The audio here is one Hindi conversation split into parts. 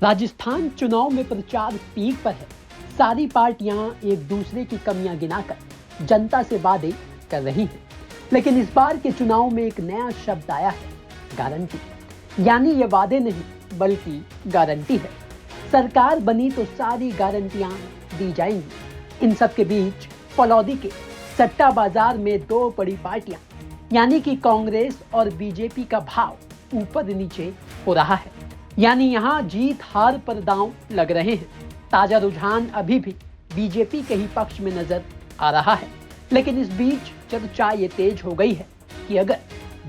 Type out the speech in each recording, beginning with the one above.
राजस्थान चुनाव में प्रचार पीक पर है। सारी पार्टियां एक दूसरे की कमियां गिनाकर जनता से वादे कर रही हैं। लेकिन इस बार के चुनाव में एक नया शब्द आया है, गारंटी। यानी ये वादे नहीं बल्कि गारंटी है। सरकार बनी तो सारी गारंटियां दी जाएंगी। इन सब के बीच फलौदी के सट्टा बाजार में दो बड़ी पार्टियां यानी कि कांग्रेस और बीजेपी का भाव ऊपर नीचे हो रहा है। यानी यहाँ जीत हार पर दांव लग रहे हैं। ताजा रुझान अभी भी बीजेपी के ही पक्ष में नजर आ रहा है। लेकिन इस बीच चर्चा ये तेज हो गई है कि अगर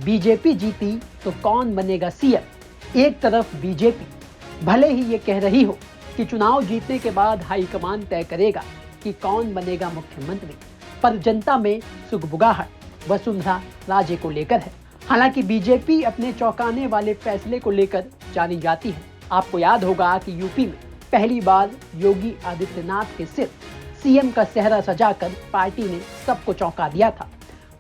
बीजेपी जीती तो कौन बनेगा सीएम। एक तरफ बीजेपी भले ही ये कह रही हो कि चुनाव जीतने के बाद हाईकमान तय करेगा कि कौन बनेगा मुख्यमंत्री, पर जनता में सुगबुगाहट वसुंधरा राजे को लेकर है। हालांकि बीजेपी अपने चौंकाने वाले फैसले को लेकर जानी जाती है। आपको याद होगा कि यूपी में पहली बार योगी आदित्यनाथ के सिर सीएम का सेहरा सजाकर पार्टी ने सबको चौंका दिया था।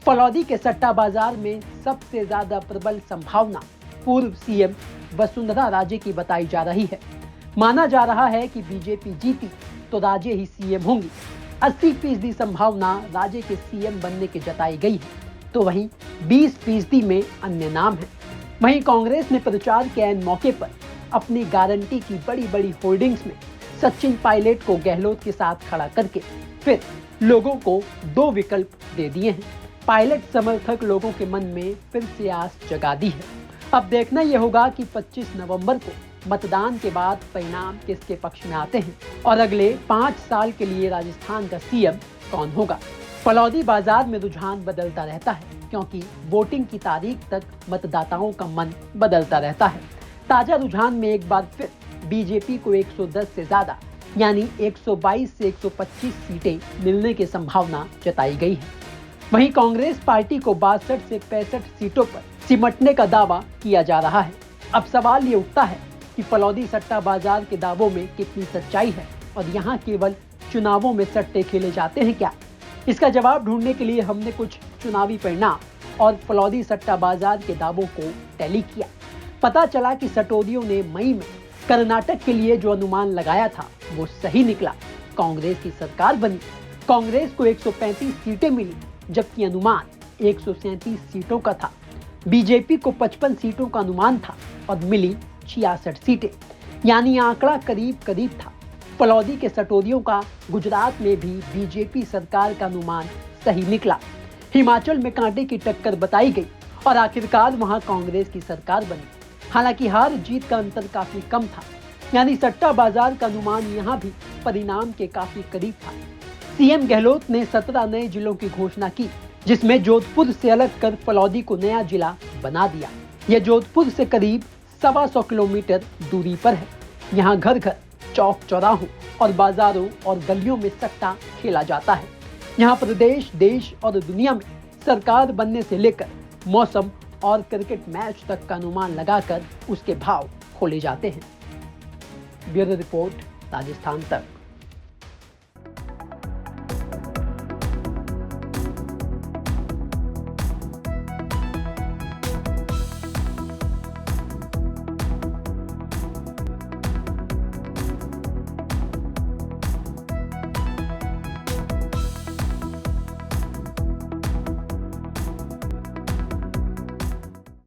फलौदी के सट्टा बाजार में सबसे ज्यादा प्रबल संभावना पूर्व सीएम वसुंधरा राजे की बताई जा रही है। माना जा रहा है कि बीजेपी जीती तो राजे ही सीएम होंगी। 80% संभावना राजे के सीएम बनने की जताई गई है, तो वहीं 20% में अन्य नाम है। वहीं कांग्रेस ने प्रचार के ऐन मौके पर अपनी गारंटी की बड़ी बड़ी होर्डिंग्स में सचिन पायलट को गहलोत के साथ खड़ा करके फिर लोगों को दो विकल्प दे दिए हैं। पायलट समर्थक लोगों के मन में फिर से आस जगा दी है। अब देखना यह होगा कि 25 नवंबर को मतदान के बाद परिणाम किसके पक्ष में आते हैं और अगले 5 साल के लिए राजस्थान का सीएम कौन होगा। फलौदी बाजार में रुझान बदलता रहता है क्योंकि वोटिंग की तारीख तक मतदाताओं का मन बदलता रहता है। ताजा रुझान में एक बार फिर बीजेपी को 110 से ज्यादा यानी 122 से 125 सीटें मिलने की संभावना जताई गई है। वहीं कांग्रेस पार्टी को 62 से 65 सीटों पर सिमटने का दावा किया जा रहा है। अब सवाल ये उठता है कि फलौदी सट्टा बाजार के दावों में कितनी सच्चाई है और यहाँ केवल चुनावों में सट्टे खेले जाते हैं क्या। इसका जवाब ढूंढने के लिए हमने कुछ चुनावी परिणाम और फलौदी सट्टा बाजार के दावों को टैली किया। पता चला कि सटोदियों ने मई में कर्नाटक के लिए जो अनुमान लगाया था वो सही निकला। कांग्रेस की सरकार बनी, कांग्रेस को 135 सीटें मिली जबकि अनुमान 137 सीटों का था। बीजेपी को 55 सीटों का अनुमान था और मिली 66 सीटें, यानी आंकड़ा करीब करीब था। फलौदी के सटोदियों का गुजरात में भी बीजेपी सरकार का अनुमान सही निकला। हिमाचल में कांटे की टक्कर बताई गई और आखिरकार वहां कांग्रेस की सरकार बनी। हालांकि हार जीत का अंतर काफी कम था, यानी सट्टा बाजार का अनुमान यहां भी परिणाम के काफी करीब था। सीएम गहलोत ने 17 नए जिलों की घोषणा की, जिसमें जोधपुर से अलग कर फलौदी को नया जिला बना दिया। यह जोधपुर से करीब 125 किलोमीटर दूरी पर है। यहाँ घर घर, चौक चौराहों और बाजारों और गलियों में सट्टा खेला जाता है। यहाँ प्रदेश, देश और दुनिया में सरकार बनने से लेकर मौसम और क्रिकेट मैच तक का अनुमान लगाकर उसके भाव खोले जाते हैं। ब्यूरो रिपोर्ट, राजस्थान तक।